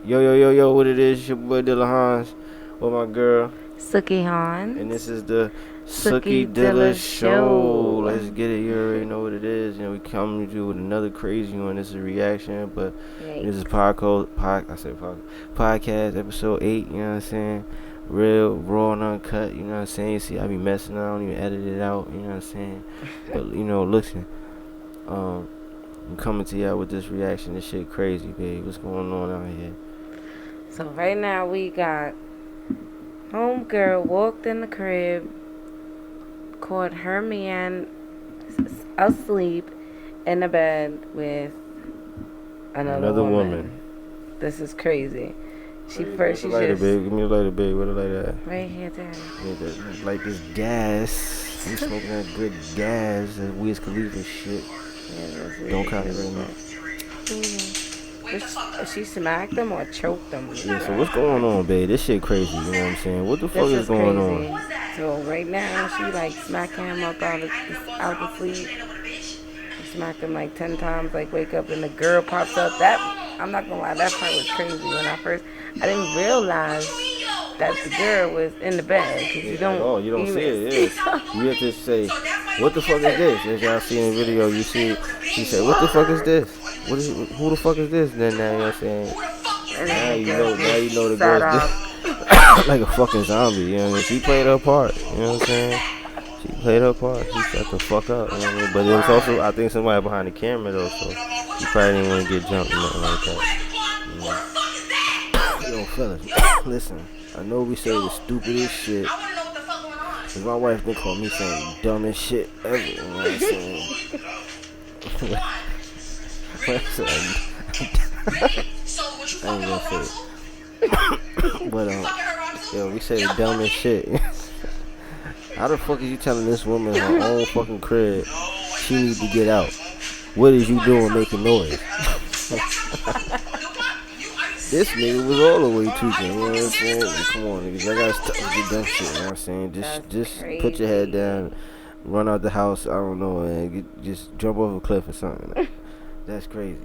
Yo, what it is? Your boy Dilla Hans with my girl. Sookie Hans. And this is the SookieDilla SookieDilla show. show. Let's get it. You already know what it is. We come to you with another crazy one. This is a reaction, but this is podcast episode 8, you know what I'm saying? Real, raw, and uncut, you know what I'm saying? You see, I be messing around, I don't even edit it out, you know what I'm saying? But, listen, I'm coming to y'all with this reaction. This shit crazy, babe. What's going on out here? So right now we got homegirl walked in the crib, caught her man asleep in the bed with another woman. This is crazy. She Give just me a lighter, babe. Where the lighter at? right here, Daddy. Like this gas. You smoking that good gas, that Wiz Khalifa shit. Yeah, Don't copyright me. She smacked him or choked him. Yeah, so what's going on, babe? This shit crazy, you know what I'm saying? What the fuck is going on? So right now she like smacking him up out the sleep. She smacked him like 10 times, like wake up and the girl pops up. That I'm not gonna lie, that part was crazy. When I didn't realize that the girl was in the bed because you don't see it. Yeah. You have to say, what the fuck is this? As y'all see in the video, you see she said, what the fuck is this? Who the fuck is this? Then now you know what I'm saying. Now you know the girl's like a fucking zombie. You know what I mean? She played her part. You know what I'm saying? She played her part. She shut the fuck up. You know what I mean? But it was also, I think, somebody behind the camera though, so she probably didn't want to get jumped or nothing like that. Yo, fellas, listen. I know we say the stupidest shit. Cause my wife been calling me saying dumbest shit ever. You know what I'm saying? I ain't gonna say it. But we say the dumbest shit. How the fuck is you telling this woman in her own fucking crib she need to get out? What is you doing making noise? This nigga was all the way tweaking, you know what I'm saying? Come on, niggas, I gotta stop with the dumb shit, you know what I'm saying? Just put your head down, run out the house, I don't know, and just jump off a cliff or something. That's crazy.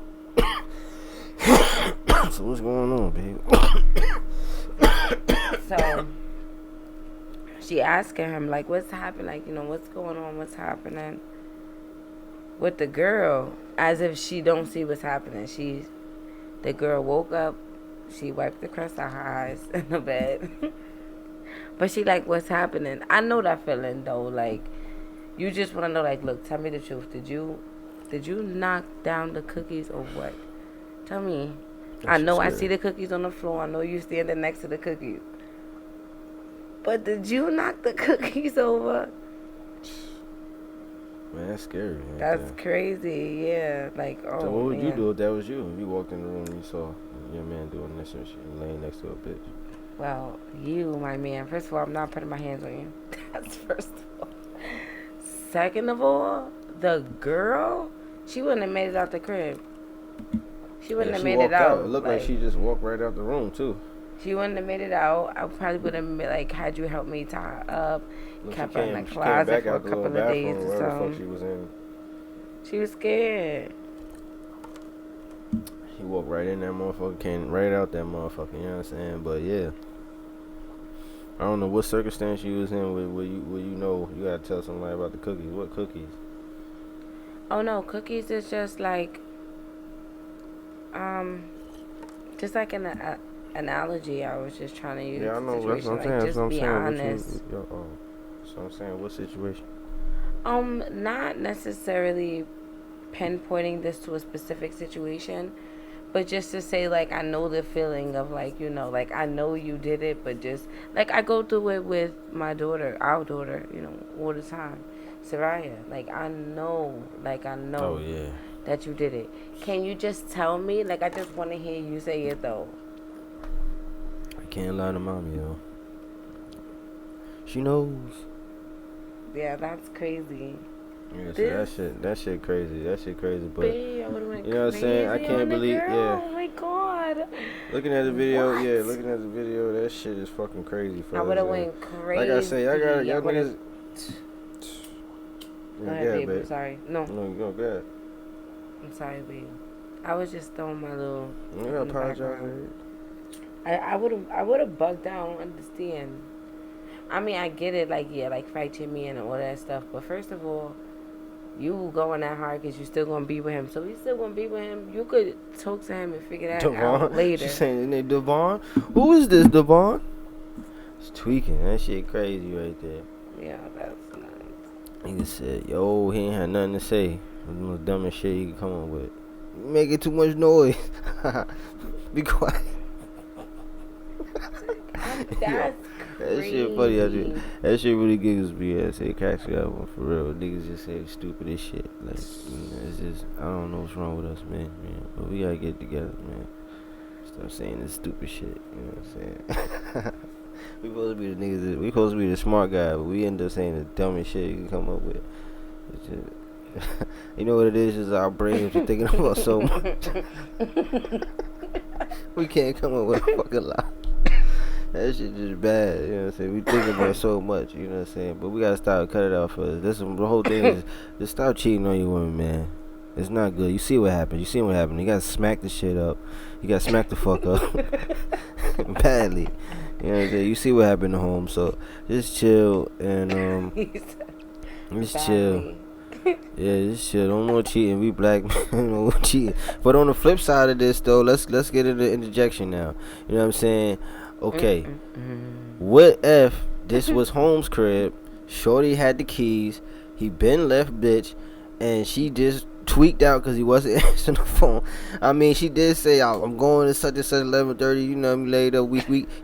So what's going on, babe? So she asking him like, what's happening? Like, what's going on? What's happening with the girl? As if she don't see what's happening. The girl woke up. She wiped the crust out her eyes in the bed. But she like, what's happening? I know that feeling though. Like, you just want to know. Like, look, tell me the truth. Did you knock down the cookies or what? Tell me. I know I see the cookies on the floor. I know you standing next to the cookies. But did you knock the cookies over? Man, that's scary. That's crazy. Yeah. Like, oh. So what would you do if that was you? If you walked in the room and you saw your man doing this and shit and laying next to a bitch? Well, you, my man. First of all, I'm not putting my hands on you. That's first of all. Second of all, the girl, she wouldn't have made it out the crib. She wouldn't have made it out. It looked like she just walked right out the room too. She wouldn't have made it out. I probably would have like had you help me tie her up, kept her in the closet for a couple of days or something. She was in. She was scared. He walked right in that motherfucker, came right out that motherfucker. You know what I'm saying? But yeah, I don't know what circumstance you was in. Where you gotta tell somebody about the cookies. What cookies? Oh no, cookies is just like an analogy I was just trying to use. Yeah, I know. That's what I'm saying. That's what I'm saying. So I'm saying, what situation? Not necessarily pinpointing this to a specific situation, but just to say, like, I know the feeling of, like, like, I know you did it, but just, like, I go through it with my daughter, our daughter, all the time. Soraya, like, I know Oh, yeah. that you did it. Can you just tell me? Like, I just want to hear you say it, though. I can't lie to mommy, though. She knows. Yeah, that's crazy. Yeah, so that shit crazy. That shit crazy, but you know what I'm saying? I can't believe, yeah. Oh my god. Looking at the video, that shit is fucking crazy. I would have went crazy. Like I say, y'all niggas. Go ahead, babe. I'm sorry. No, go ahead. I'm sorry, babe. I was just throwing my little. You gotta apologize. I would have bugged out. I don't understand. I mean, I get it. Like, yeah, like fight your man and all that stuff. But first of all, you going that hard because you still gonna be with him. So you still gonna be with him. You could talk to him and figure that out Devon? later. She's saying his name Devon? Who is this Devon? It's tweaking. That shit crazy right there. Yeah, that's nice. Nigga said, yo, he ain't had nothing to say. The most dumbest shit he could come up with. You making too much noise. Be quiet. That's That shit funny. That shit really gives me. That shit cracks me up for real. Niggas just say stupid as shit. Like, it's just, I don't know what's wrong with us, man. But we gotta get together, man. Stop saying this stupid shit. You know what I'm saying? We supposed to be the niggas. We supposed to be the smart guy, but we end up saying the dumbest shit you can come up with. It's just, you know what it is? Is our brains are thinking about so much. We can't come up with a fucking lie. That shit just bad, you know what I'm saying? We thinking about so much, you know what I'm saying? But we gotta stop, cut it off first. The whole thing is, just stop cheating on your women, man. It's not good. You see what happened. You see what happened. You gotta smack the shit up. You gotta smack the fuck up. Badly. You know what I'm saying? You see what happened to home, so just chill and just chill. Yeah, just chill. Don't more cheating. We black men don't cheating. But on the flip side of this though, let's get into interjection now. You know what I'm saying? Okay. What if this was Holmes' crib? Shorty had the keys. He been left, bitch, and she just tweaked out because he wasn't answering the phone. I mean, she did say, I'm going to such and such 11:30. You know me later.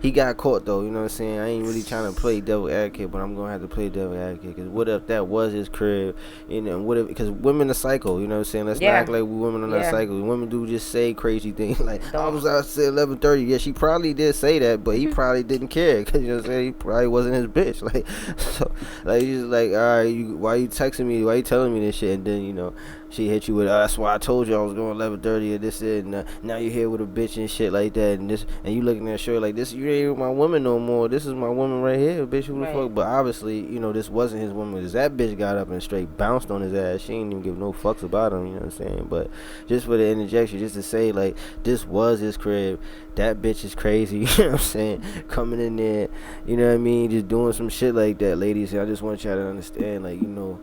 He got caught though. You know what I'm saying? I ain't really trying to play devil advocate, but I'm gonna have to play devil advocate. Because what if that was his crib? You know, what if? Because women are psycho. You know what I'm saying? Let's not act like women are not psycho. Women do just say crazy things like I was out at 11:30. Yeah, she probably did say that, but he probably didn't care. Because you know what I'm saying? He probably wasn't his bitch. Like, so, like he's like, all right, why you texting me? Why you telling me this shit? And then you know. She hit you with, that's why I told you I was going 11:30 or this and now you're here with a bitch and shit like that and this and you looking at her like this. You ain't my woman no more. This is my woman right here, bitch. Who the fuck? But obviously, you know, this wasn't his woman. Cause that bitch got up and straight bounced on his ass. She ain't even give no fucks about him. You know what I'm saying? But just for the interjection, just to say like this was his crib. That bitch is crazy. You know what I'm saying? Coming in there, you know what I mean? Just doing some shit like that, ladies. And I just want y'all to understand, like you know,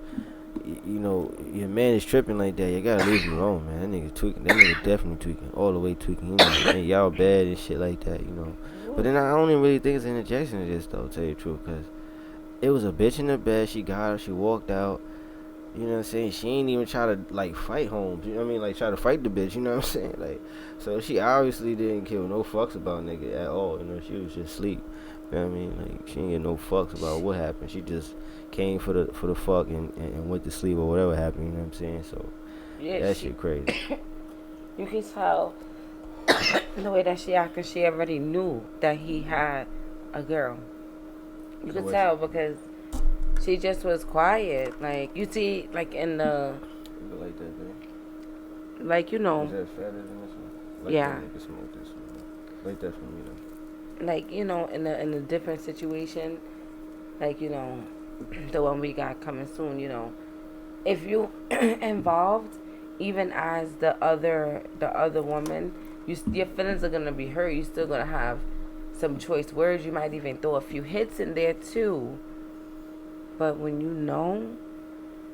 your man is tripping like that. You gotta leave him alone, man. That nigga tweaking. That nigga definitely tweaking. All the way tweaking. And y'all bad and shit like that, you know. But then I don't even really think it's an interjection of this, though, to tell you the truth. Because it was a bitch in the bed. She got her. She walked out. You know what I'm saying? She ain't even try to, like, fight Holmes. You know what I mean? Like, try to fight the bitch. You know what I'm saying? Like, so she obviously didn't give no fucks about nigga at all. You know, she was just asleep. You know what I mean? Like, she didn't get no fucks about what happened. She just came for the fuck and went to sleep or whatever happened, you know what I'm saying? So yeah, that shit crazy. You can tell the way that she acted, she already knew that he had a girl. You could tell because she just was quiet. Like you see, like in the like that thing. Like you know. Is that fatter than this one? Like yeah. That, smoke this one. Like that for me though. Like you know, in a different situation, like you know. The one we got coming soon, you know, if you involved, even as the other woman, your feelings are gonna be hurt. You still gonna have some choice words. You might even throw a few hits in there too. But when you know,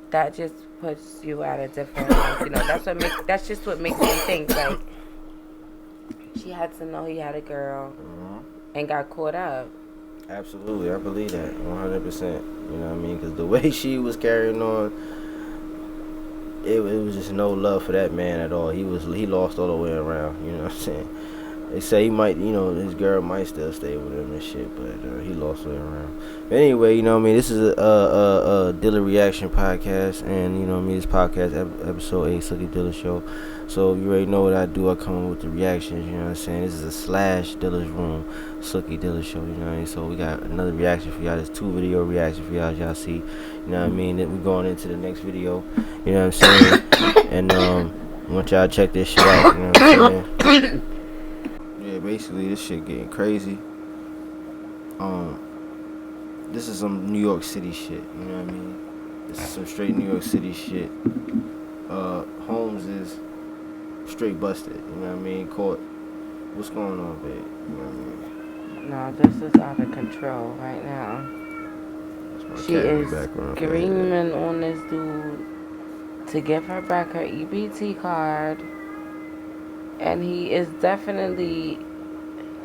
that just puts you at a different, like, you know, that's just what makes me think like she had to know he had a girl and got caught up. Absolutely, I believe that 100%. You know what I mean? Because the way she was carrying on, it was just no love for that man at all. He lost all the way around. You know what I'm saying? They say he might, you know, his girl might still stay with him and shit, but he lost all the way around. But anyway, you know what I mean? This is a Dilla reaction podcast, and you know what I mean? This podcast episode 8, SookieDilla show. So you already know what I do. I come up with the reactions, you know what I'm saying? This is a slash Dilla's room, SookieDilla show, you know what I mean? So we got another reaction for y'all. There's 2 video reactions for y'all, as y'all see. You know what I mean? Then we're going into the next video, you know what I'm saying? And I want y'all to check this shit out, you know what I'm saying? Yeah, basically this shit getting crazy. This is some New York City shit, you know what I mean? This is some straight New York City shit. Holmes is straight busted, you know what I mean? Caught What's going on, babe? You know what I mean? No, this is out of control right now. That's my She cat in is the background. screaming on this dude to give her back her EBT card. And he is definitely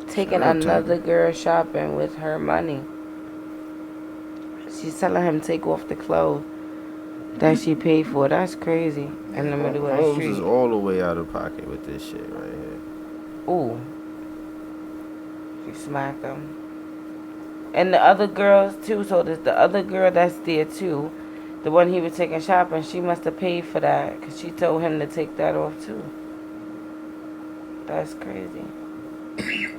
taking another girl shopping with her money. She's telling him to take off the clothes that she paid for. That's crazy. In the middle of the street. Holmes is all the way out of pocket with this shit right here. Ooh. She smacked him. And the other girls too. So there's the other girl that's there too. The one he was taking shopping, she must have paid for that because she told him to take that off too. That's crazy. You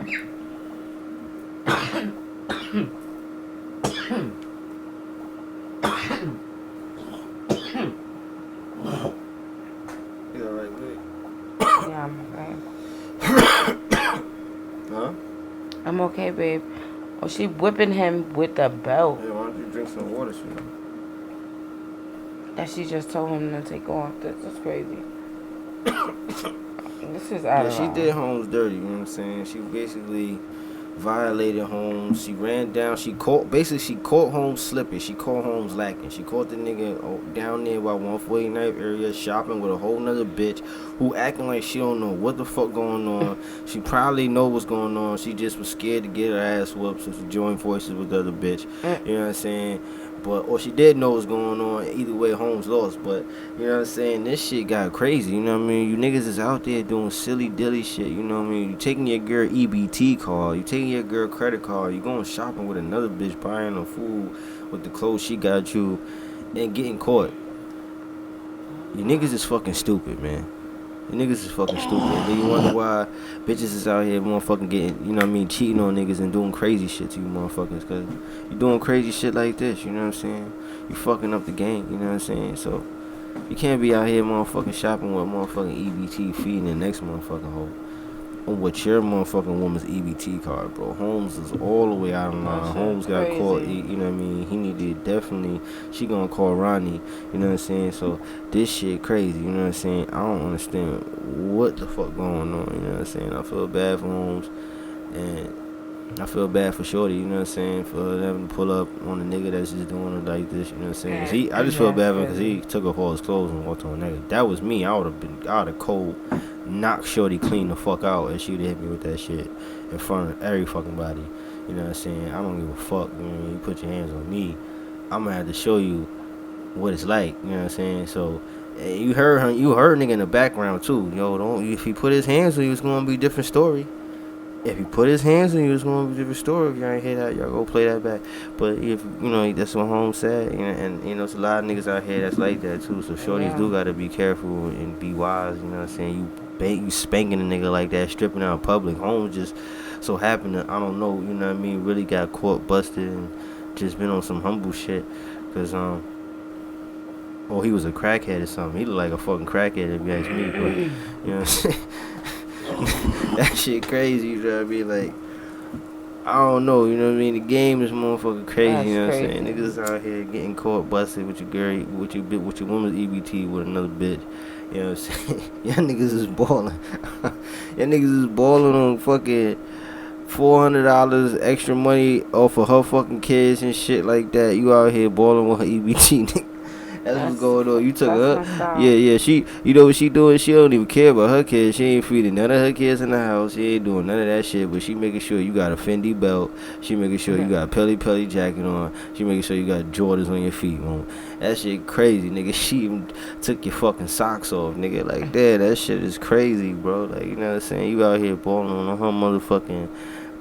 alright, babe? Yeah, I'm okay. Huh? I'm okay, babe. Oh, she whipping him with a belt. Hey, why don't you drink some water, sweetie? That she just told him to take off. This is crazy. This is out of she did Holmes dirty, you know what I'm saying? She basically violated Holmes. She ran down. She caught Holmes slipping. She caught Holmes lacking. She caught the nigga down there by 149th area shopping with a whole nother bitch who acting like she don't know what the fuck going on. She probably know what's going on. She just was scared to get her ass whooped, so she joined forces with the other bitch. You know what I'm saying? Or she did know what's going on. Either way, Holmes lost. But, you know what I'm saying? This shit got crazy. You know what I mean? You niggas is out there doing silly dilly shit. You know what I mean? You taking your girl EBT card. You taking your girl credit card. You going shopping with another bitch buying her food with the clothes she got you and getting caught. You niggas is fucking stupid, man. You niggas is fucking stupid. And then you wonder why bitches is out here motherfucking getting, you know what I mean, cheating on niggas and doing crazy shit to you motherfuckers. Because you doing crazy shit like this, you know what I'm saying? You fucking up the game, you know what I'm saying? So, you can't be out here motherfucking shopping with motherfucking EBT feeding the next motherfucking hoe. On what your motherfucking woman's EBT card, bro. Holmes is all the way out of line. Holmes got caught, you know what I mean? He needed definitely, she gonna call Ronnie, you know what I'm saying? So, this shit crazy, you know what I'm saying? I don't understand what the fuck going on, you know what I'm saying? I feel bad for Holmes, and I feel bad for Shorty, you know what I'm saying? For having to pull up on a nigga that's just doing it like this, you know what I'm saying? 'Cause I just feel bad for him because he took off all his clothes and walked on a nigga. That was me. I would have cold knocked Shorty clean the fuck out and she'd hit me with that shit in front of every fucking body. You know what I'm saying? I don't give a fuck. You know, you put your hands on me, I'm gonna have to show you what it's like. You know what I'm saying? So you heard nigga in the background too. Yo, if he put his hands on you, it's gonna be a different story. If he put his hands on you, it's gonna be a different story. If y'all ain't hear that, y'all go play that back. But if you know, that's what Holmes said, you know, and you know, it's a lot of niggas out here that's like that too. So shorties do gotta be careful and be wise. You know what I'm saying? You spanking a nigga like that, stripping out in public. Holmes just so happened to, I don't know, you know what I mean, really got caught, busted, and just been on some humble shit. Cause he was a crackhead or something. He looked like a fucking crackhead if you ask me. But you know what I'm saying? That shit crazy, you know what I mean? Like, I don't know, you know what I mean? The game is motherfucking crazy, you know what I'm saying? Niggas out here getting caught busted with your girl, with your woman's EBT with another bitch. You know what I'm saying? Y'all niggas is balling. Y'all niggas is balling on fucking $400 extra money off of her fucking kids and shit like that. You out here balling with her EBT, nigga. That's what's going on. You took her. Yeah. She, you know what she doing? She don't even care about her kids. She ain't feeding none of her kids in the house. She ain't doing none of that shit. But she making sure you got a Fendi belt. She making sure you got a Pelly jacket on. She making sure you got Jordans on your feet, man. That shit crazy, nigga. She even took your fucking socks off, nigga. Like that shit is crazy, bro. Like, you know what I'm saying? You out here balling on her motherfucking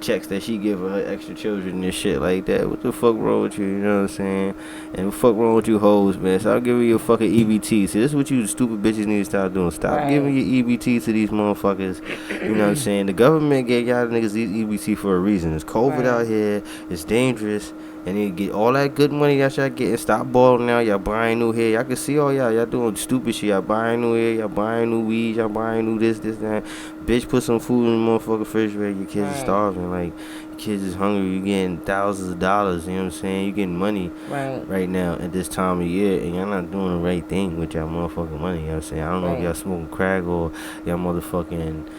checks that she give her extra children and shit like that. What the fuck wrong with you? You know what I'm saying? And what the fuck wrong with you hoes, man? Stop giving your fucking EBT. See, this is what you stupid bitches need to stop doing. Stop giving your EBT to these motherfuckers. You know what I'm saying? The government gave y'all niggas these EBT for a reason. It's COVID out here. It's dangerous. And you get all that good money that y'all getting. Stop balling now. Y'all buying new hair. Y'all can see all y'all doing stupid shit. Y'all buying new hair. Y'all buying new weed. Y'all buying new this, that. Bitch, put some food in the motherfucking refrigerator. Your kids are starving. Like, your kids is hungry. You getting thousands of dollars. You know what I'm saying? You getting money right now at this time of year. And y'all not doing the right thing with y'all motherfucking money. You know what I'm saying? I don't know if y'all smoking crack or y'all motherfucking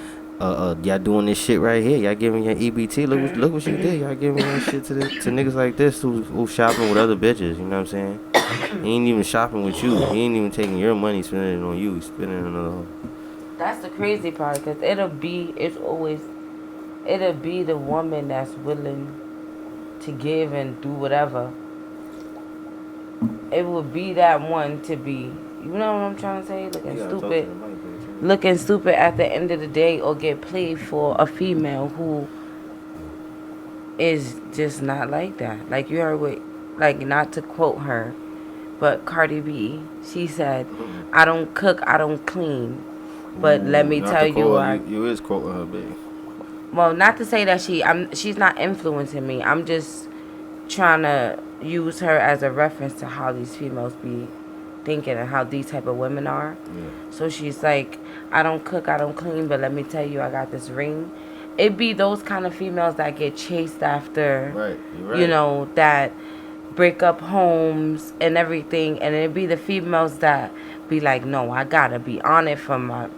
y'all doing this shit right here. Y'all giving your EBT. Look what you did. Y'all giving that shit to niggas like this who shopping with other bitches. You know what I'm saying? He ain't even shopping with you. He ain't even taking your money, spending it on you. He's spending it on another hoe. That's the crazy part, because it'll be the woman that's willing to give and do whatever. It would be that one to be, you know what I'm trying to say? Looking stupid at the end of the day, or get played for a female who is just not like that. Like you heard with, like, not to quote her, but Cardi B, she said, I don't cook, I don't clean. But let me tell you, you is quoting her, baby. Well, not to say that she's not influencing me. I'm just trying to use her as a reference to how these females be thinking and how these type of women are. Yeah. So she's like, I don't cook, I don't clean, but let me tell you, I got this ring. It be those kind of females that get chased after, right. You're right. You know, that break up homes and everything, and it be the females that be like, no, I gotta be on it from my,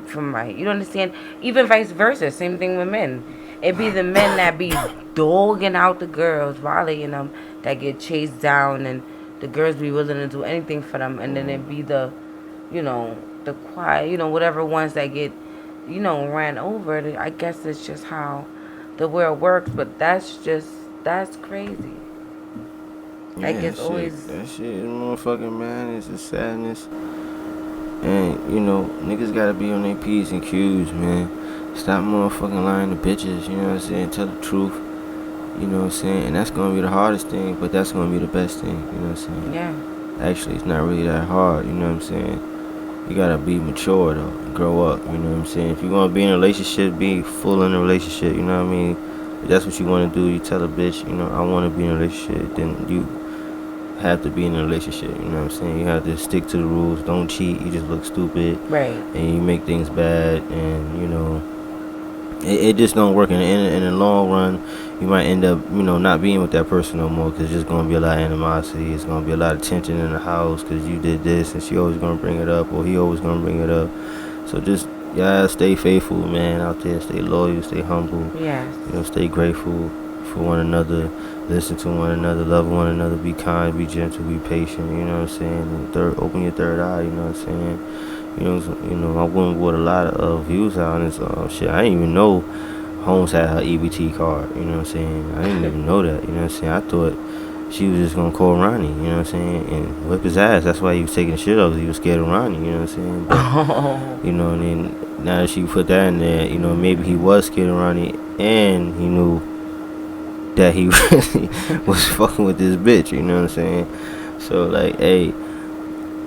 you don't understand? Even vice versa, same thing with men. It be the men that be dogging out the girls, violating them, that get chased down, and the girls be willing to do anything for them, and then it be the, you know, the quiet, you know, whatever ones that get, you know, ran over. I guess it's just how the world works, but that's crazy. Yeah, like it's always that shit is motherfucking madness. It's sadness. And, you know, niggas gotta be on their P's and Q's, man. Stop motherfucking lying to bitches, you know what I'm saying? Tell the truth, you know what I'm saying? And that's gonna be the hardest thing, but that's gonna be the best thing, you know what I'm saying? Yeah. Actually, it's not really that hard, you know what I'm saying? You gotta be mature, though, and grow up, you know what I'm saying? If you're gonna be in a relationship, be full in a relationship, you know what I mean? If that's what you wanna do, you tell a bitch, you know, I wanna be in a relationship, then you have to be in a relationship, you know what I'm saying? You have to stick to the rules, don't cheat, you just look stupid, right? And you make things bad, and, you know, it just don't work. In the long run, you might end up, you know, not being with that person no more, because it's just going to be a lot of animosity. It's going to be a lot of tension in the house because you did this, and she always going to bring it up, or he always going to bring it up. So just, yeah, stay faithful, man, out there. Stay loyal, stay humble. Yes. You know, stay grateful for one another. Listen to one another. Love one another. Be kind. Be gentle. Be patient. You know what I'm saying? And open your third eye. You know what I'm saying? You know, my woman bought a lot of views out on this shit. I didn't even know Holmes had her EBT card. You know what I'm saying? I didn't even know that. You know what I'm saying? I thought she was just gonna call Ronnie. You know what I'm saying? And whip his ass. That's why he was taking the shit off. He was scared of Ronnie. You know what I'm saying? But, you know, and then now that she put that in there, you know, maybe he was scared of Ronnie, and he knew that he really was fucking with this bitch. You know what I'm saying? So like, hey.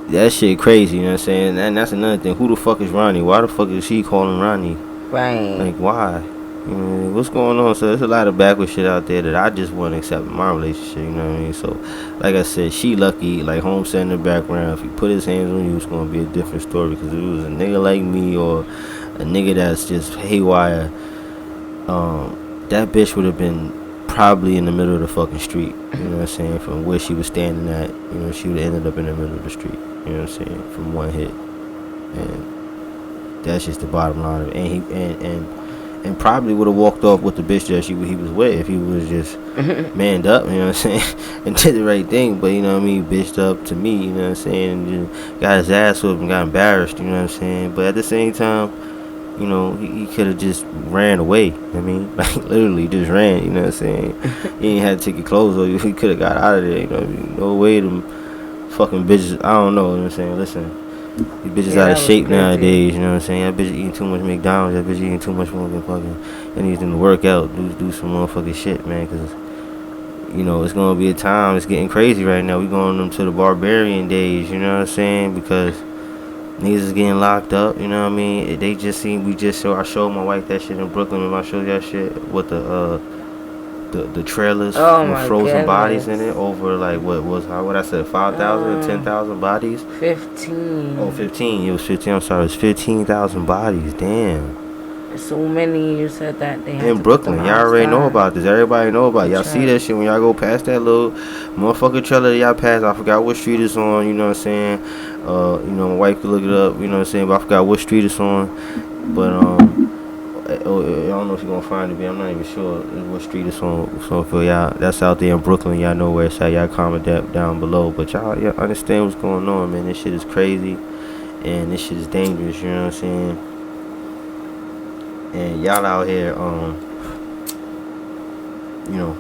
That shit crazy, you know what I'm saying? And that's another thing. Who the fuck is Ronnie? Why the fuck is she calling Ronnie? Right. Like, why? You know, what's going on? So there's a lot of backward shit out there that I just want to accept in my relationship, you know what I mean? So, like I said, she lucky. Like, Holmes said in the background, if he put his hands on you, it's going to be a different story. Because if it was a nigga like me or a nigga that's just haywire, that bitch would have been probably in the middle of the fucking street. You know what I'm saying? From where she was standing at, you know, she would have ended up in the middle of the street. You know what I'm saying? From one hit. And that's just the bottom line of it. And he and probably would have walked off with the bitch that he was with if he was just manned up, you know what I'm saying? And did the right thing. But, you know what I mean, bitched up to me, you know what I'm saying? And just got his ass whooped and got embarrassed, you know what I'm saying? But at the same time, you know, he could have just ran away. I mean, like, literally just ran, you know what I'm saying? He ain't had to take your clothes off. He could have got out of there, you know. No way to fucking bitches, I don't know, you know what I'm saying? Listen, these bitches out of shape nowadays, you know what I'm saying? That bitch eating too much McDonald's, that bitch eating too much fucking, I need them to work out, do some motherfucking shit, man, because, you know, it's going to be a time, it's getting crazy right now. We going to the barbarian days, you know what I'm saying? Because niggas is getting locked up, you know what I mean? They just seen, I showed my wife that shit in Brooklyn, and I showed that shit with the trailers with frozen bodies in it, over like what I said, 5,000 or 10,000 bodies? 15. Oh, 15. It was 15. I'm sorry. It was 15,000 bodies. Damn. So many. You said that they had in Brooklyn. Y'all already know about this. Everybody know about it. Y'all see that shit when y'all go past that little motherfucking trailer that y'all pass. I forgot what street it's on. You know what I'm saying? You know, my wife could look it up. You know what I'm saying? But I forgot what street it's on. But Oh, I don't know if you're gonna find it, but I'm not even sure what street it's on. So for y'all, that's out there in Brooklyn. Y'all know where it's at. Y'all comment that down below. But y'all understand what's going on, man. This shit is crazy, and this shit is dangerous. You know what I'm saying? And y'all out here, you know,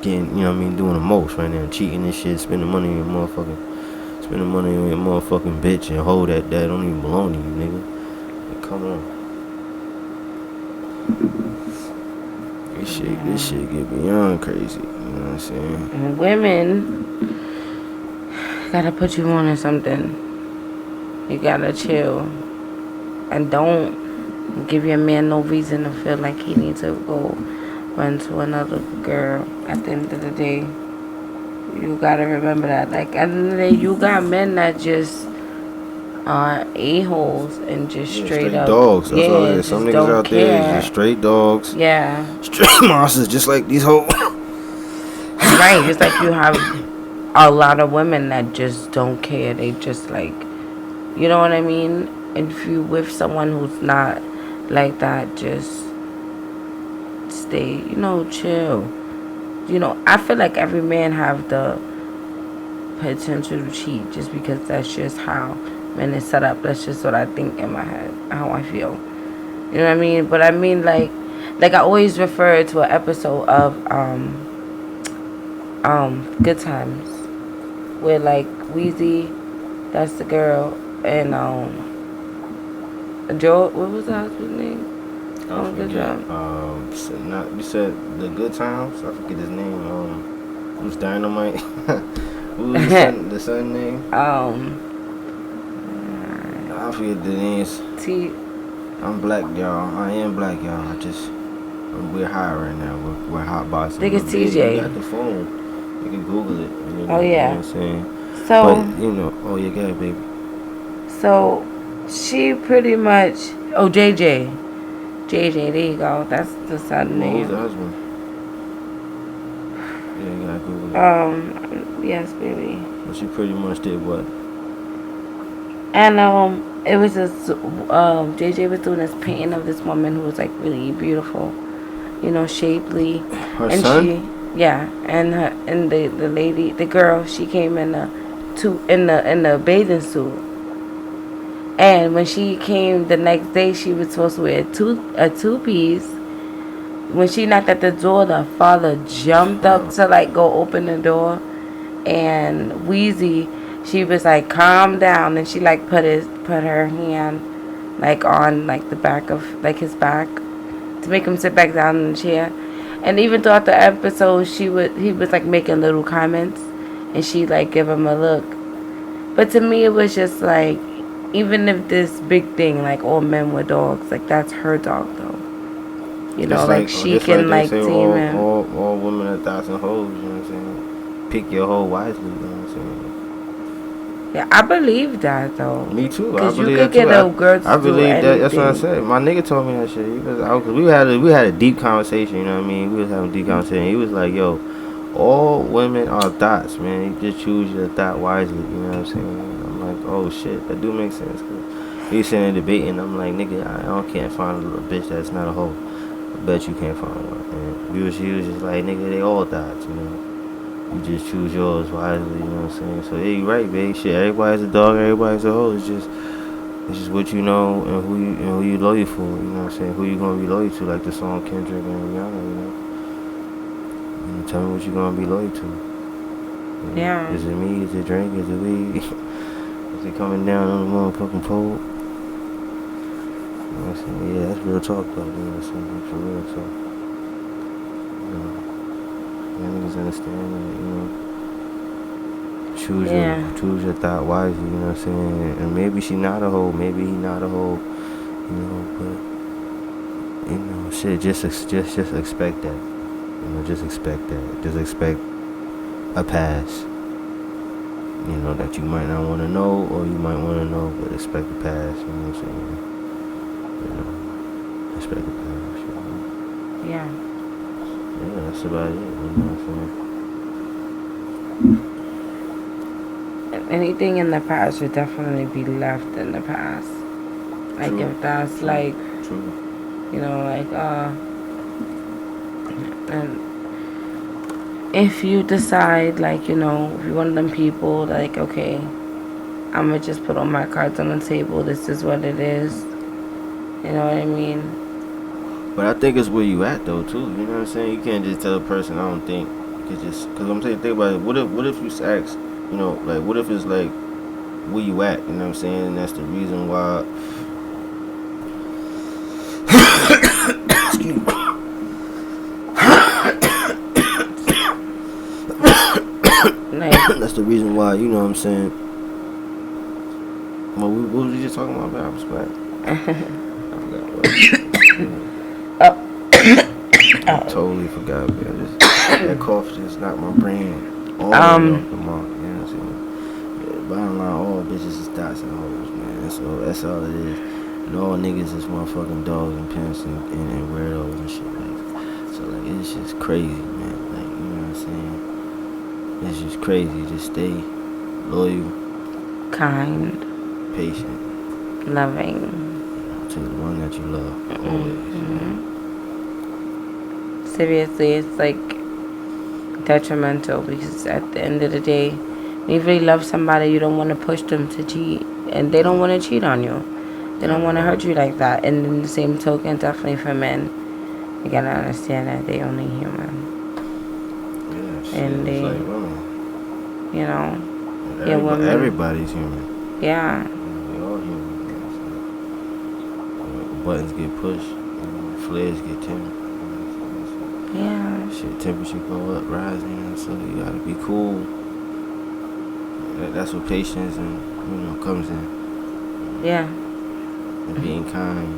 getting, you know what I mean, doing the most right now, cheating and shit, spending money on your motherfucking bitch and hoe that don't even belong to you, nigga. Like, come on. This shit get beyond crazy. You know what I'm saying? And women gotta put you on or something. You gotta chill. And don't give your man no reason to feel like he needs to go run to another girl. At the end of the day, you gotta remember that. Like, at the end of the day, you got men that just are a-holes and just straight up dogs. That's all it is. just Some niggas don't out care. there is just straight dogs. Yeah. Straight monsters, just like these hoes. Right, just like you have a lot of women that just don't care. They just like, you know what I mean? And if you with someone who's not like that, just stay, chill. I feel like every man have the potential to cheat just because that's just how men is set up. That's just what I think in my head, how I feel. You know what I mean? But I mean, like I always refer to an episode of Good Times, where like Weezy, that's the girl, and Joe, what was the husband's name? Good job. You said the Good Times. I forget his name. Who's Dynamite? Who was the son name? I forget the names. I'm black, y'all. I am black, y'all. We're high right now. We're hot boxing. I think it's TJ. You got the phone. You can Google it. Oh, yeah. You know what I'm saying? So, but, oh, yeah, go ahead, baby. So, she pretty much, JJ, there you go. That's the son name. Who's the husband? Yeah, you gotta Google it. Yes, baby. But she pretty much did what? And, it was this, JJ was doing this painting of this woman who was, like, really beautiful, shapely. Her son? And the lady, the girl, she came in the bathing suit. And when she came the next day, she was supposed to wear a two-piece. When she knocked at the door, the father jumped up to, like, go open the door. And Wheezy, she was like, calm down. And she, like, put her hand, like, on, like, the back of, like, his back to make him sit back down in the chair. And even throughout the episode, he was, like, making little comments. And she, like, give him a look. But to me, it was just, like, even if this big thing, like, all men were dogs, like, that's her dog, though. Like, she can, like, team him. All women are thousand hoes, you know what I'm saying? Pick your hoe wisely, you know what I'm saying? Yeah, I believe that, though. Me too. Because you could get a girl to I believe do that. That's what I anything. said. My nigga told me that shit. We had a deep conversation, you know what I mean? We was having a deep conversation. He was like, yo, all women are thoughts, man. You just choose your thought wisely, you know what I'm saying? I'm like, oh shit, that do make sense. We was sitting there debating. I'm like, nigga, I can't find a little bitch that's not a hoe. I bet you can't find one. And he was just like, nigga, they all thoughts, you know. You just choose yours wisely, you know what I'm saying? So yeah, you right, babe. Shit, everybody's a dog, everybody's a hoe. It's just what you know and who you loyal for, you know what I'm saying? Who you gonna be loyal to, like the song Kendrick and Rihanna, you know. Tell me what you gonna be loyal to. Yeah. Is it me? Is it drink? Is it weed? Is it coming down on the motherfucking pole? You know what I'm saying? Yeah, that's real talk though, you know what I'm saying? For real talk. You niggas understand that, you know. Choose your thought wisely, you know what I'm saying? And maybe she not a hoe, maybe he not a hoe, you know, but shit, just expect that. Just expect that. Just expect a pass. You know, that you might not want to know or you might want to know, but expect a pass, you know what I'm saying? Expect a pass, you know? Yeah. Yeah, that's about it, you know what I'm saying? Anything in the past should definitely be left in the past. Like, True. if that's, True. like, True. You know, like, and if you decide, like, you know, if you're one of them people, like, okay, I'm gonna just put all my cards on the table. This is what it is. You know what I mean? But I think it's where you at though too. You know what I'm saying? You can't just tell a person. I don't think you could just because I'm saying think about it. What if you ask? You know, like what if it's like where you at? You know what I'm saying? And that's the reason why. Excuse me. That's the reason why. You know what I'm saying? Well, what was you just talking about? I was back. I forgot what. I totally forgot, man. That cough just knocked my brain all the way off the mark. You know what I'm saying? Yeah, bottom line, all bitches is dots and hoes, man. That's all it is. And all niggas is motherfucking dogs and pimps and weirdos and shit like that. So, like, it's just crazy, man. Like, you know what I'm saying? It's just crazy. Just stay loyal, kind, patient, loving, to the one that you love, always. Seriously, it's like detrimental because at the end of the day, when you really love somebody, you don't want to push them to cheat, and they don't want to cheat on you. They don't want to hurt you like that. And in the same token, definitely for men, you gotta understand that they only human. Yeah, shit, and they, like women. You know, women. Everybody's human. Yeah. We all human. Buttons get pushed, flares get timid. Yeah. Shit, temperature go up, rise, so you gotta be cool. That's what patience and comes in. Yeah. And being kind.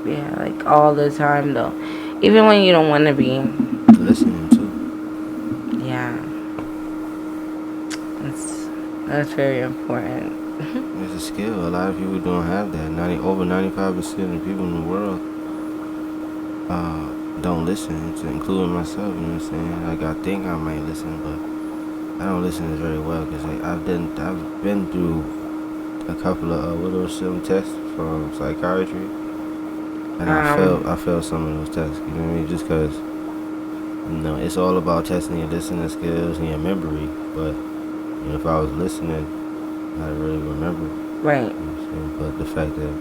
Yeah, like all the time though. Even when you don't want to be. Listening too. Yeah. That's very important. It's a skill. A lot of people don't have that. Over 95% of the people in the world don't listen, including myself. You know what I'm saying? Like I think I might listen, but I don't listen very well because I've been through a couple of some tests from psychiatry, and I failed some of those tests. You know what I mean? Just because it's all about testing your listening skills and your memory. But if I was listening, I'd really remember. Right. You know what I'm saying? But the fact that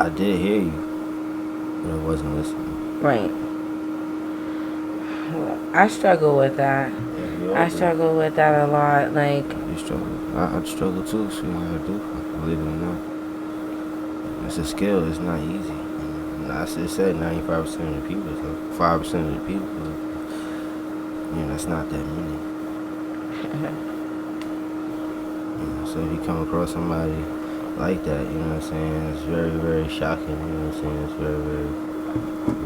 I did hear you, but I wasn't listening. Right. I struggle with that. I struggle with that a lot. Like you struggle. I struggle too. So I do. Believe it or not, it's a skill. It's not easy. I said 95% of the people, so 5% of the people. That's not that many. So if you come across somebody like that, you know what I'm saying, it's very, very shocking. You know what I'm saying? It's very, very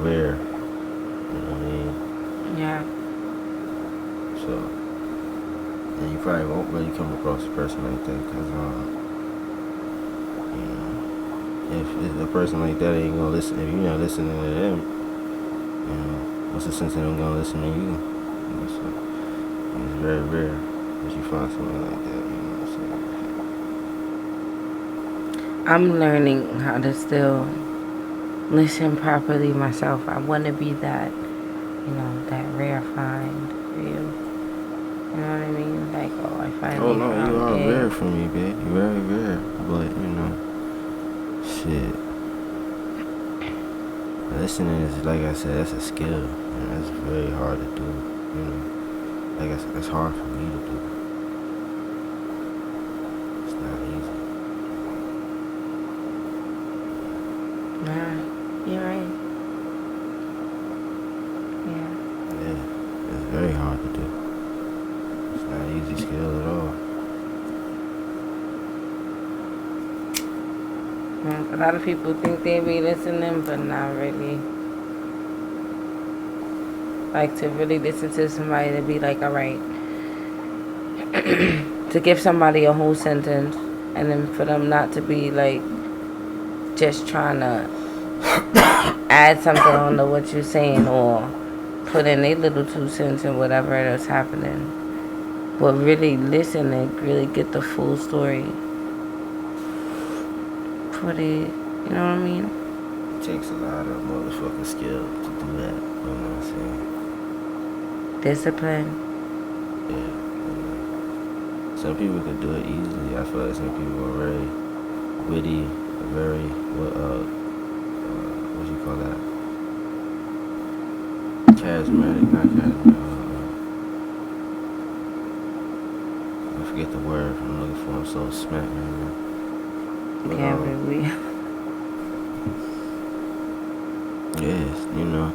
rare. You know what I mean? Yeah. So, and you probably won't really come across a person like that because, if a person like that ain't gonna listen, if you're not listening to them, what's the sense of them gonna listen to you? So, it's very rare that you find somebody like that. You know what I'm saying? I'm learning how to still listen properly myself. I want to be that, that rare find for you. You know what I mean? Like, I finally found it. You are rare for me, babe. You're very rare. But, shit. Listening is, like I said, that's a skill. That's very hard to do. Like I said, it's hard for me to do. It's not easy. Nah, you're right. Yeah. Yeah, it's very hard to do. It's not an easy skill at all. A lot of people think they be listening, but not really. Like to really listen to somebody to be like, all right, to give somebody a whole sentence, and then for them not to be like just trying to add something on to what you're saying or put in a little 2 cents and whatever is happening, but really listen and really get the full story. You know what I mean? It takes a lot of motherfucking skill to do that. You know what I'm saying? Discipline. Yeah. You know. Some people could do it easily. I feel like some people are very witty, very what you call that? Charismatic, not charismatic. I forget the word I'm looking for. I'm so smacked right now. But, Yeah, we. yes, you know.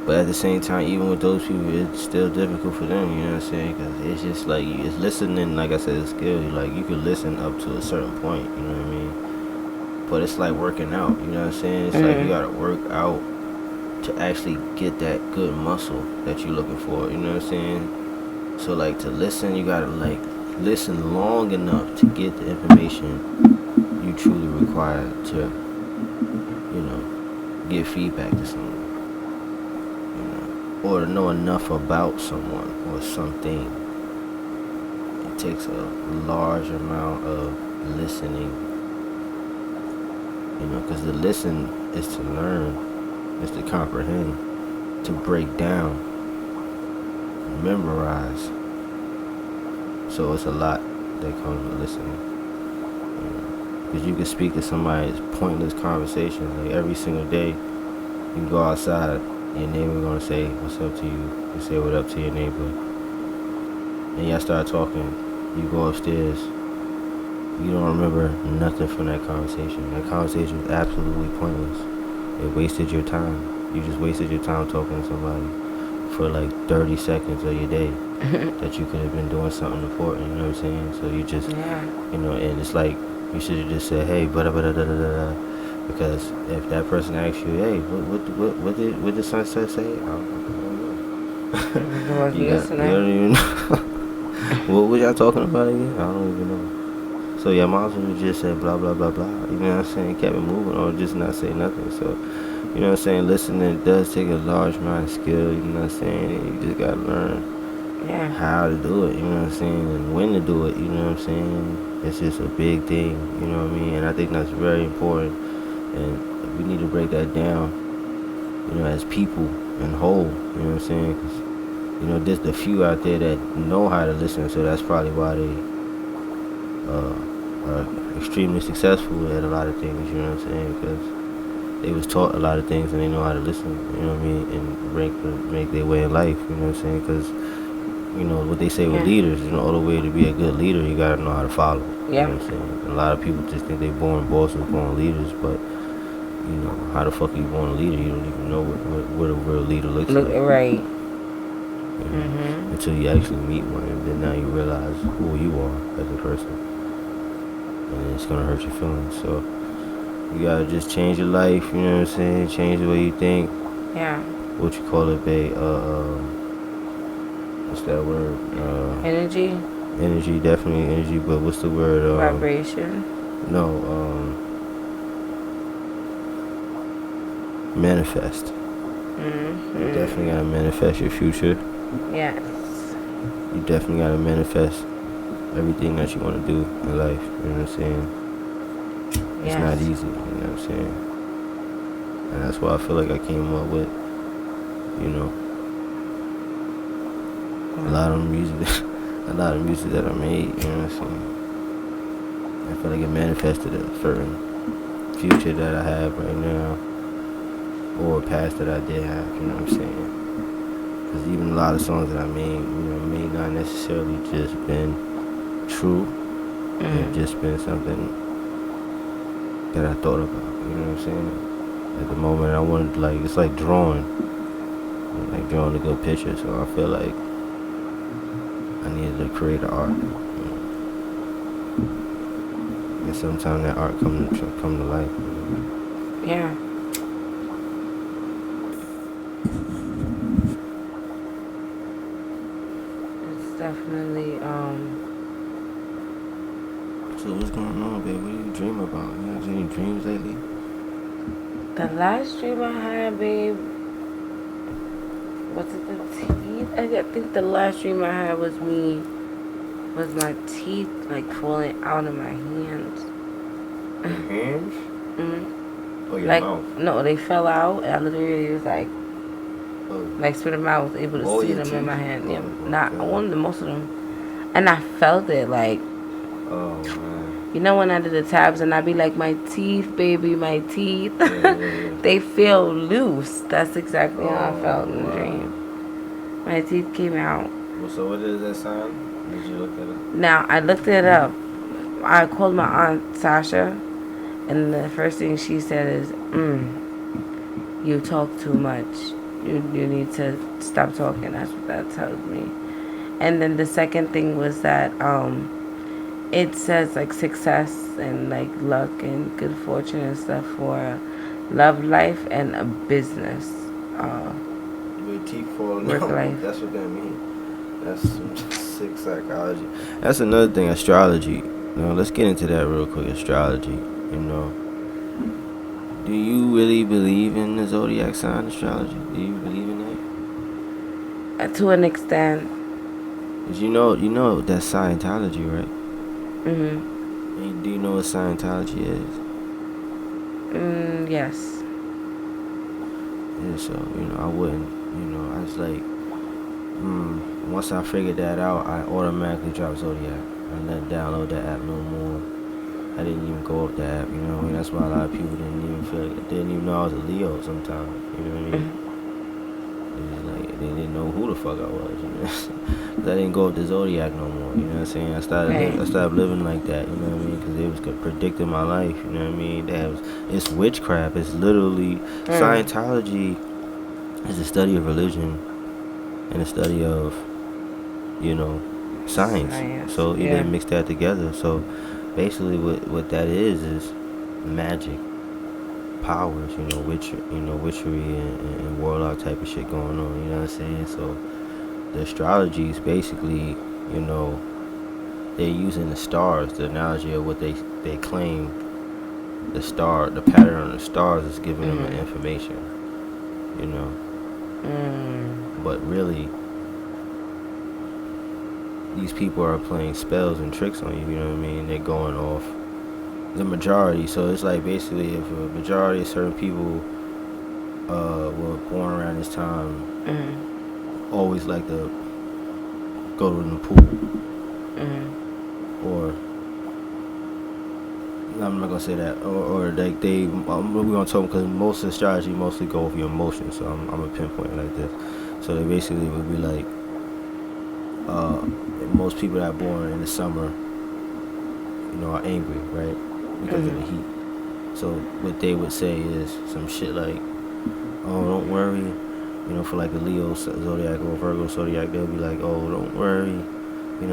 But at the same time, even with those people, it's still difficult for them. You know what I'm saying? Because it's just like it's listening. Like I said, it's skill. Like you could listen up to a certain point. You know what I mean? But it's like working out. You know what I'm saying? It's like you gotta work out to actually get that good muscle that you're looking for. You know what I'm saying? So like to listen, you gotta like listen long enough to get the information you truly require to, you know, give feedback to someone, you know, or to know enough about someone or something. It takes a large amount of listening, you know, because to listen is to learn, is to comprehend, to break down, memorize. So it's a lot that comes with listening. Because you can speak to somebody's pointless conversation. Like every single day, you can go outside, your neighbor gonna say what's up to you. You say what up to your neighbor. And y'all start talking. You go upstairs. You don't remember nothing from that conversation. That conversation was absolutely pointless. It wasted your time. You just wasted your time talking to somebody for like 30 seconds of your day that you could have been doing something important, you know what I'm saying? So you just, you know, and it's like, you should have just said, hey, da. Because if that person asks you, hey, what did sunset say? I don't know. You don't even know. What was y'all talking about again? I don't even know. So yeah, might as well just said blah, blah, blah, blah. You know what I'm saying? Kept it moving or just not say nothing. So, you know what I'm saying? Listening does take a large amount of skill, you know what I'm saying? And you just got to learn how to do it, you know what I'm saying? And when to do it, you know what I'm saying? It's just a big thing, you know what I mean? And I think that's very important. And we need to break that down, you know, as people and whole, you know what I'm saying? 'Cause, you know, there's the few out there that know how to listen, so that's probably why they are extremely successful at a lot of things, you know what I'm saying? Because they was taught a lot of things and they know how to listen, you know what I mean? And make their way in life, you know what I'm saying? Because, you know, what they say with leaders, you know, all the way to be a good leader, you got to know how to follow, you know what I'm saying? And a lot of people just think they born bosses, born leaders, but, you know, how the fuck are you born a leader? You don't even know what a real leader looks like. Right. You know, until you actually meet one, and then now you realize who you are as a person, and it's gonna hurt your feelings. So you gotta just change your life. You know what I'm saying? Change the way you think. Yeah. What you call it, babe? What's that word? Energy. Energy, definitely energy. But what's the word? Vibration. No. Manifest. You definitely gotta manifest your future. Yes. You definitely gotta manifest everything that you want to do in life. You know what I'm saying? It's not easy. You know what I'm saying? And that's why I feel like I came up with, you know, a lot of music that I made. You know what I'm saying? I feel like it manifested a certain future that I have right now, or a past that I did have. You know what I'm saying? Because even a lot of songs that I made, you know, may not necessarily just been true. They've just been something that I thought about. You know what I'm saying? At the moment, I wanted to, like, it's like drawing a good picture. So I feel like I needed to create an art. You know? And sometimes that art come to life. You know? Yeah. Definitely. So what's going on, babe? What do you dream about? You have any dreams lately? The last dream I had, babe, was it the teeth? I think the last dream I had was my teeth like falling out of my hands. Your hands? Oh, your like mouth. no, they fell out, and I literally was Oh. like spit them out. I was able to All see your them in teeth? my hand. Oh, Yeah, my not God. one of them, most of them, and I felt it like. Oh, man. You know when I did the tabs and I be like, my teeth, baby, my teeth. Yeah. They feel loose. That's exactly how I felt in the wow. dream. My teeth came out. Well, so what is that sign? Did you look at it? Now, I looked it up. I called my aunt Sasha, and the first thing she said is, you talk too much. You need to stop talking. That's what that tells me. And then the second thing was that it says like success and like luck and good fortune and stuff for love life and a business. Your teeth falling Work out. life. That's what that means. That's some sick psychology. That's another thing, astrology. Let's get into that real quick. Astrology. Do you really believe in the zodiac sign astrology? Do you believe in that? To an extent. 'Cause you know that's Scientology, right? Mhm. And do you know what Scientology is? Yes. Yeah, so I wouldn't. I was like, once I figured that out, I automatically dropped Zodiac. I didn't download that app no more. I didn't even go up the app. That's why a lot of people didn't even know I was a Leo sometimes. You know what I mean? They didn't know who the fuck I was. Cause I didn't go up the Zodiac no more. You know what I'm saying? I started living like that. You know what I mean? Because they was predicting my life. You know what I mean? It's witchcraft. It's literally Scientology is a study of religion and a study of science. So they mix that together. So basically, what that is magic, powers, witchery and warlock type of shit going on. You know what I'm saying? So the astrology is basically, they're using the stars, the analogy of what they claim the pattern on the stars is giving them the information. But really, these people are playing spells and tricks on you. You know what I mean? They're going off the majority. So it's like basically if a majority of certain people were born around this time, always like to go to the pool, or I'm not gonna say that, or like we're gonna talk because most of astrology mostly go over your emotions. So I'm gonna pinpoint it like this. So they basically would be like, most people that are born in the summer, are angry, right, because of the heat. So what they would say is some shit like, oh, don't worry, for like a Leo zodiac or Virgo zodiac, they'll be like, oh, don't worry,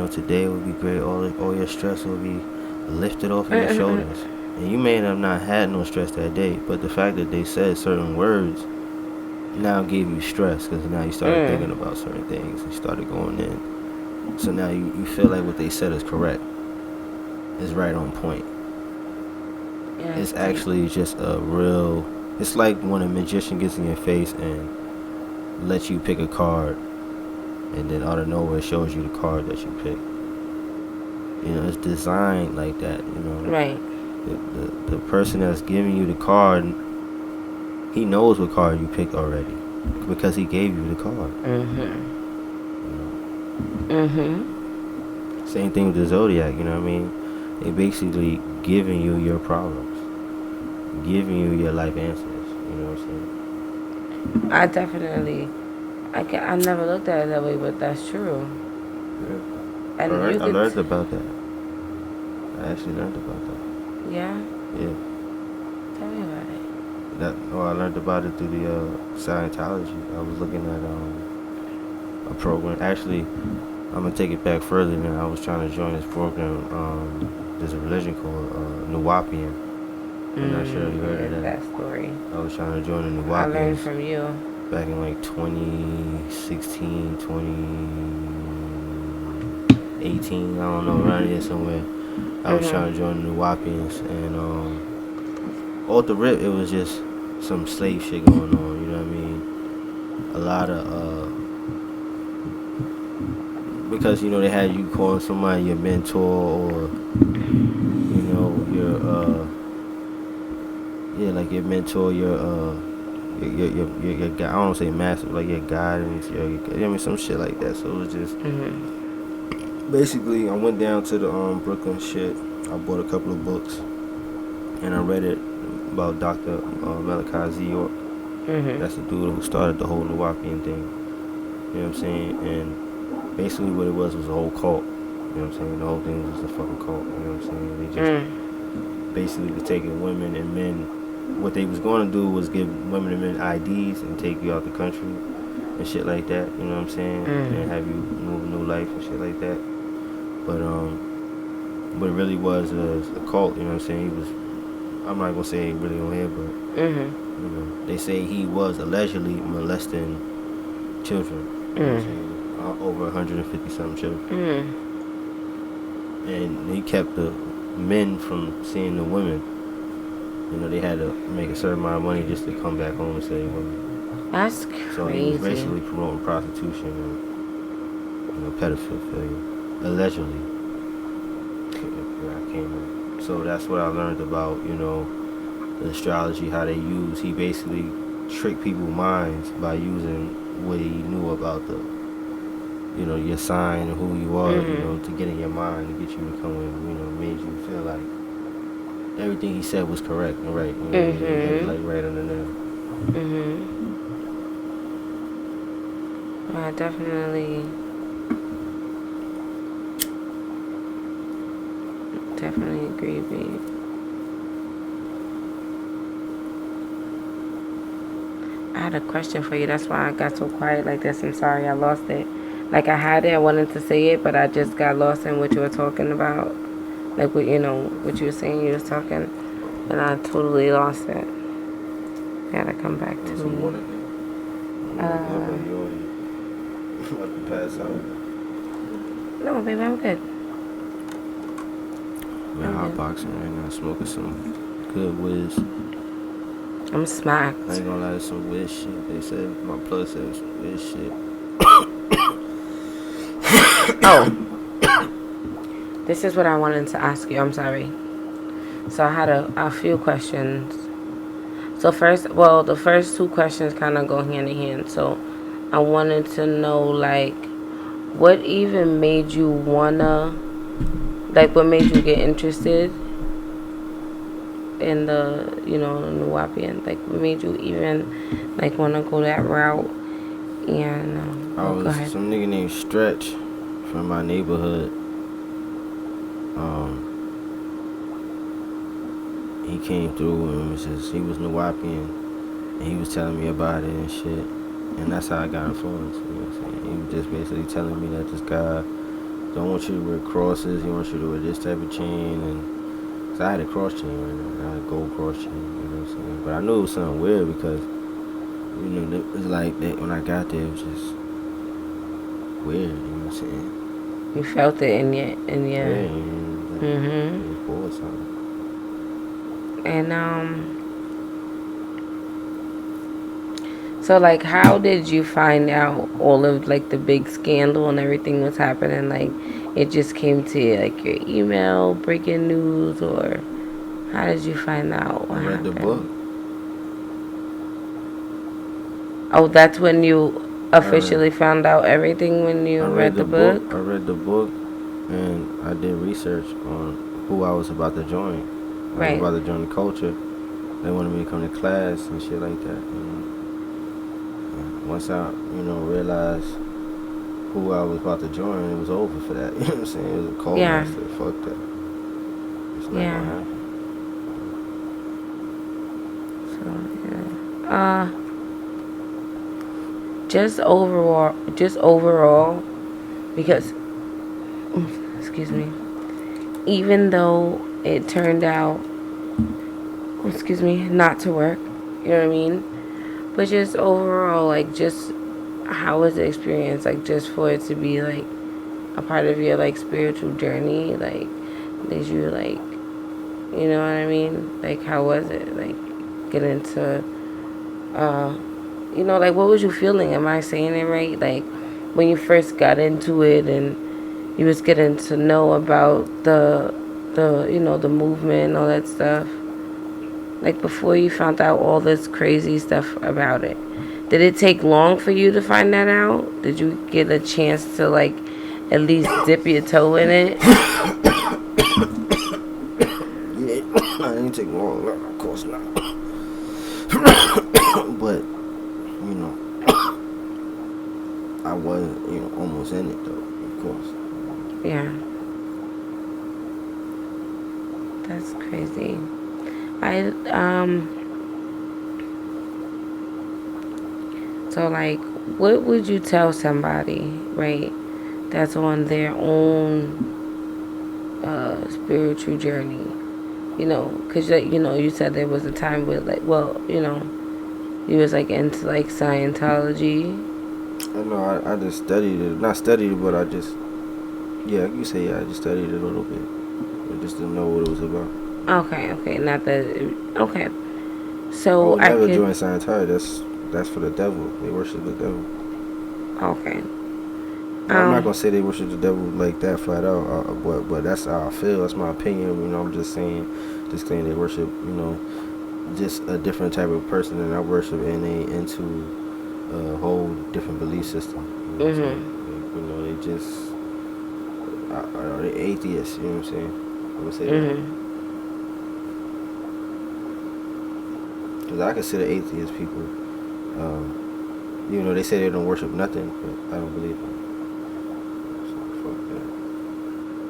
today will be great, all your stress will be lifted off your shoulders. And you may have not had no stress that day, but the fact that they said certain words now gave you stress because now you started thinking about certain things and started going in. So now you feel like what they said is correct. It's right on point. Yeah, it's actually just it's like when a magician gets in your face and lets you pick a card, and then out of nowhere shows you the card that you picked. It's designed like that, Right. The person that's giving you the card, he knows what card you picked already because he gave you the card. Same thing with the zodiac, you know what I mean? They basically giving you your problems, giving you your life answers, you know what I'm saying? I never looked at it that way, but that's true. Yeah. And I learned about that. I actually learned about that. Yeah? Yeah. Tell me about it. I learned about it through the Scientology. I was looking at a program. Actually, I'm gonna take it back further. I was trying to join this program. There's a religion called Nuwapains. I'm not sure if you heard of that story. I was trying to join the Nuwapains. I learned from you. Back in like 2016, 2018, I don't know, around here somewhere. I was trying to join the Nuwapains, and off the rip, it was just some slave shit going on. You know what I mean? A lot of because they had you calling somebody your mentor, or yeah, like your mentor, your guy. I don't say master, like your guidance, I mean some shit like that. So it was just basically I went down to the Brooklyn shit. I bought a couple of books and I read it about Dr. Malachi Z. York. That's the dude who started the whole Nuwapain thing. You know what I'm saying? And basically what it was a whole cult. You know what I'm saying? The whole thing was just a fucking cult. You know what I'm saying? They just basically was taking women and men. What they was going to do was give women and men IDs and take you out the country and shit like that. You know what I'm saying? And have you move a new life and shit like that. But what it really was a cult. You know what I'm saying? He was. I'm not gonna say really on here, but you know, they say he was allegedly molesting children. You know what I'm saying? Over 150 something children. And he kept the men from seeing the women. You know, they had to make a certain amount of money just to come back home and see women. That's crazy. So he was basically promoting prostitution and pedophilia, allegedly. Where I came in. So that's what I learned about, the astrology, how they use. He basically tricked people's minds by using what he knew about your sign and who you are, to get in your mind, to get you to come in, made you feel like everything he said was correct and right. Like right on the nail. I definitely agree, babe. I had a question for you. That's why I got so quiet like this. I'm sorry, I lost it. Like I had it, I wanted to say it, but I just got lost in what you were talking about. Like what what you were saying. You was talking, and I totally lost it. Gotta come back to me. Pass out. No, baby, I'm good. Man, hot boxing right now, smoking some good whiz. I'm smacked. I ain't gonna lie, it's some weird shit. They said my plug said some weird shit. Oh, this is what I wanted to ask you. I'm sorry. So I had a few questions. So the first two questions kind of go hand in hand. So I wanted to know, like, what even made you wanna, like, what made you get interested in the, Nuwapian? Like, what made you even, like, want to go that route? And, go ahead. Some nigga named Stretch from my neighborhood. He came through and he was Nuwapian, and he was telling me about it and shit. And that's how I got influenced. You know what I'm saying? He was just basically telling me that this guy don't want you to wear crosses. He wants you to wear this type of chain. And so I had a cross chain right now. I had a gold cross chain. You know what I'm saying? But I knew it was something weird because, it was like that when I got there, it was just weird. You know what I'm saying? You felt it in your. Yeah. Or something. And so, like, how did you find out all of, like, the big scandal and everything was happening? Like, it just came to you, like, your email, breaking news, or how did you find out what happened? I read the book. Oh, that's when you officially found out everything, when you read the book? I read the book, and I did research on who I was about to join. I was about to join the culture. They wanted me to come to class and shit like that. Once I, realized who I was about to join, it was over for that. You know what I'm saying? It was a cold. Yeah. I said, fuck that. It's not gonna happen. So, yeah. Just overall, because, excuse me, even though it turned out, not to work, you know what I mean? But just overall, like, just how was the experience? Like, just for it to be, like, a part of your, like, spiritual journey? Like, did you, like, you know what I mean? Like, how was it? Like, get into, like, what was you feeling? Am I saying it right? Like, when you first got into it and you was getting to know about the movement and all that stuff. Like before you found out all this crazy stuff about it. Did it take long for you to find that out? Did you get a chance to like at least dip your toe in it? Yeah, I didn't take long, of course not. But, you know, I was, almost in it though, of course. Yeah. That's crazy. So like, what would you tell somebody, right, that's on their own spiritual journey? Because you said there was a time where like, you was like into like Scientology. I know, I just studied it. Not studied it, but I just, yeah, you say, yeah, I just studied it a little bit. I just didn't know what it was about. Okay, not that, okay. So I would never join Scientology. That's for the devil. They worship the devil. Okay. I'm not gonna say they worship the devil like that flat out, but that's how I feel. That's my opinion. I'm just saying they worship, just a different type of person than I worship, and they into a whole different belief system. They just they atheists. You know what I'm saying? I would say that. Because I consider atheist people. They say they don't worship nothing, but I don't believe them.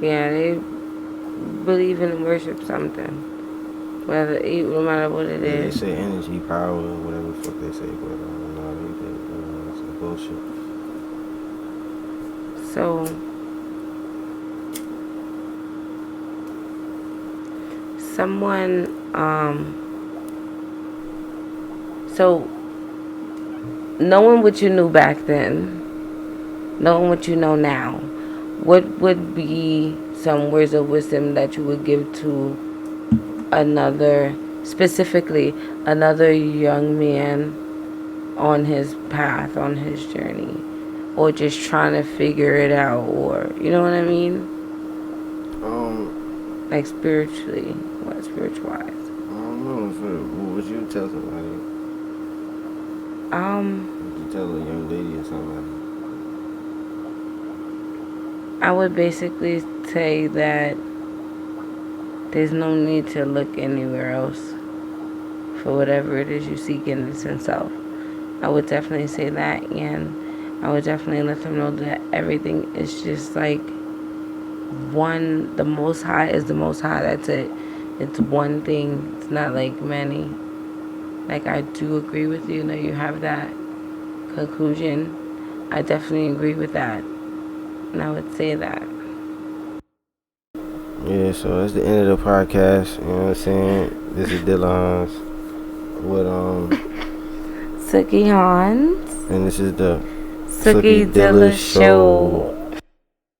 Yeah, they believe in and worship something. No matter what it is. They say energy, power, whatever the fuck they say, but no, it's some bullshit. So, so knowing what you knew back then, knowing what you know now, what would be some words of wisdom that you would give to specifically another young man on his path, on his journey, or just trying to figure it out, or, you know what I mean? Like spiritually, spiritual-wise. I don't know. What would you tell somebody? Would you tell a young lady or somebody? I would basically say that there's no need to look anywhere else for whatever it is you seek in itself. I would definitely say that, and I would definitely let them know that everything is just like one. The Most High is the Most High. That's it. It's one thing. It's not like many. Like, I do agree with you that you have that conclusion. I definitely agree with that. And I would say that. Yeah, so that's the end of the podcast. You know what I'm saying? This is Dilla with Sookie Hans. And this is the SookieDilla show.